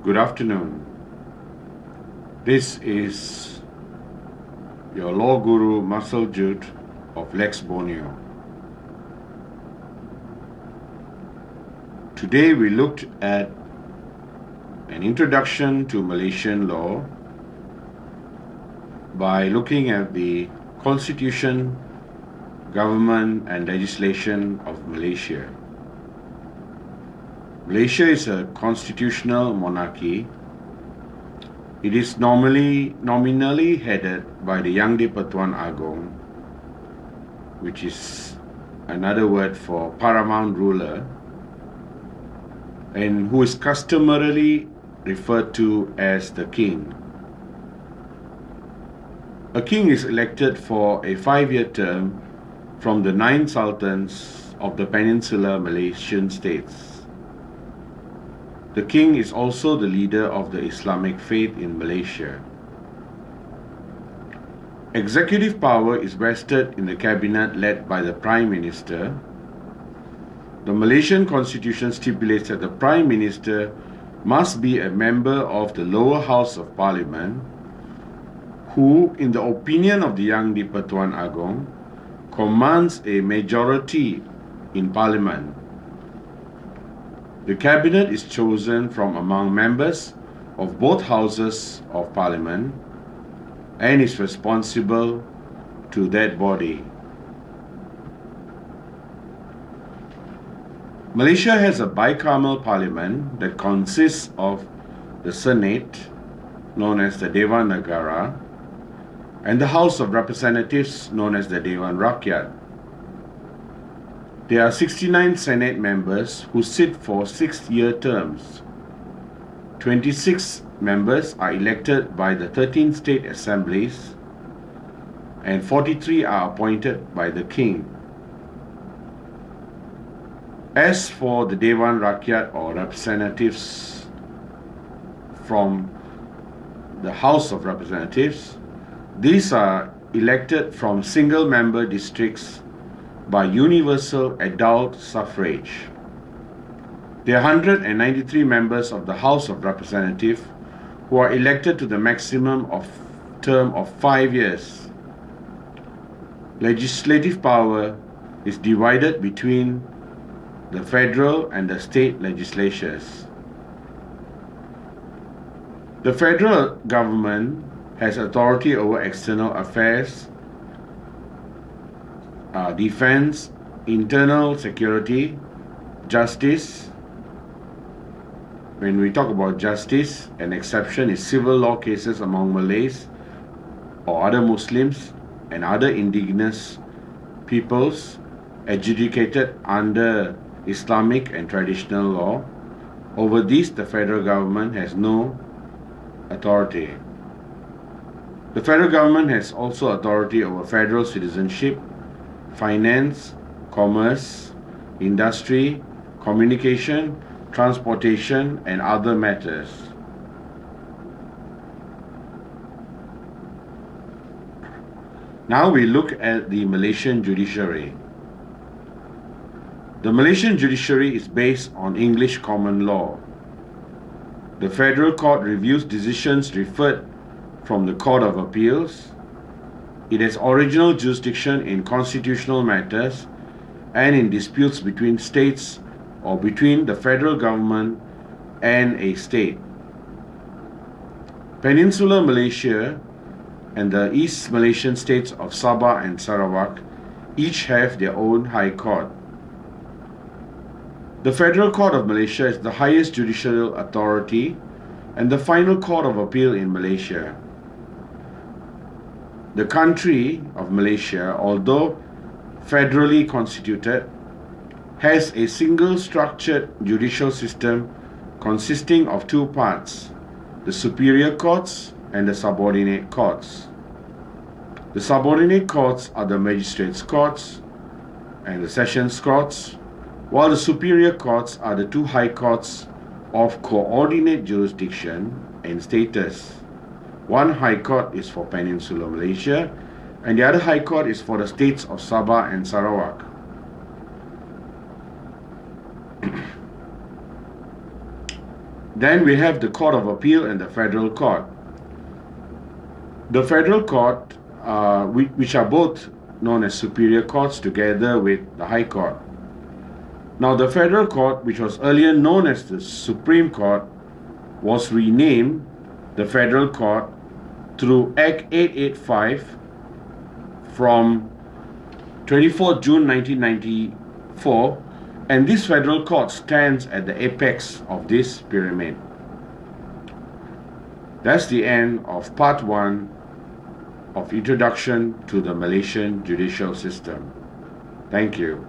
Good afternoon. This is your law guru Marcel Jude of Lex Borneo. Today we looked at an introduction to Malaysian law by looking at the constitution, government and legislation of Malaysia. Malaysia is a constitutional monarchy. It is nominally headed by the Yang di-Pertuan Agong, which is another word for paramount ruler, and who is customarily referred to as the king. A king is elected for a 5-year term from the 9 sultans of the peninsular Malaysian states. The king is also the leader of the Islamic faith in Malaysia. Executive power is vested in the cabinet led by the Prime Minister. The Malaysian constitution stipulates that the Prime Minister must be a member of the lower house of parliament, who, in the opinion of the Yang di-Pertuan Agong, commands a majority in parliament. The cabinet is chosen from among members of both houses of parliament and is responsible to that body. Malaysia has a bicameral parliament that consists of the Senate, known as the Dewan Negara, and the House of Representatives, known as the Dewan Rakyat. There are 69 Senate members who sit for 6-year terms. 26 members are elected by the 13 state assemblies, and 43 are appointed by the king. As for the Dewan Rakyat, or representatives from the House of Representatives, these are elected from single-member districts by universal adult suffrage. There are 193 members of the House of Representatives who are elected to the maximum term of 5 years. Legislative power is divided between the federal and the state legislatures. The federal government has authority over external affairs, defense, internal security, justice. When we talk about justice, an exception is civil law cases among Malays or other Muslims and other indigenous peoples adjudicated under Islamic and traditional law. Over these, the federal government has no authority. The federal government has also authority over federal citizenship, finance, commerce, industry, communication, transportation, and other matters. Now we look at the Malaysian judiciary. The Malaysian judiciary is based on English common law. The Federal Court reviews decisions referred from the Court of Appeals. It has original jurisdiction in constitutional matters and in disputes between states or between the federal government and a state. Peninsular Malaysia and the East Malaysian states of Sabah and Sarawak each have their own high court. The Federal Court of Malaysia is the highest judicial authority and the final court of appeal in Malaysia. The country of Malaysia, although federally constituted, has a single structured judicial system consisting of 2 parts, the superior courts and the subordinate courts. The subordinate courts are the magistrates' courts and the sessions courts, while the superior courts are the 2 high courts of coordinate jurisdiction and status. One high court is for Peninsular Malaysia and the other high court is for the states of Sabah and Sarawak. Then we have the Court of Appeal and the Federal Court. The Federal Court, which are both known as superior courts together with the High Court. Now the Federal Court, which was earlier known as the Supreme Court, was renamed the Federal Court through Act 885 from 24 June 1994, and this Federal Court stands at the apex of this pyramid. That's the end of part 1 of Introduction to the Malaysian Judicial System. Thank you.